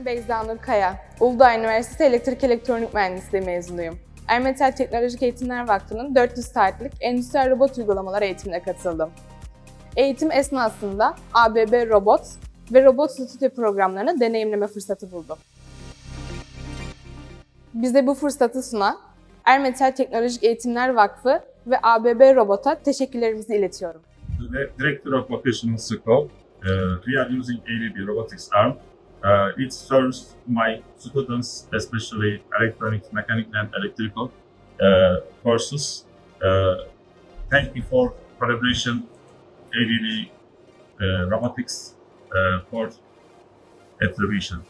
Ben Beyza Kaya, Uludağ Üniversitesi Elektrik Elektronik Mühendisliği mezunuyum. Ermetal Teknolojik Eğitimler Vakfı'nın 400 saatlik endüstriyel robot uygulamaları eğitimine katıldım. Eğitim esnasında ABB Robot ve RobotStudio programlarını deneyimleme fırsatı buldum. Bize bu fırsatı sunan Ermetal Teknolojik Eğitimler Vakfı ve ABB Robot'a teşekkürlerimizi iletiyorum. The Director of Vocational School, we are using ABB Robotics arm. It serves my students, especially electronics, mechanical and electrical courses. Thank you for collaboration, ABB Robotics for attribution.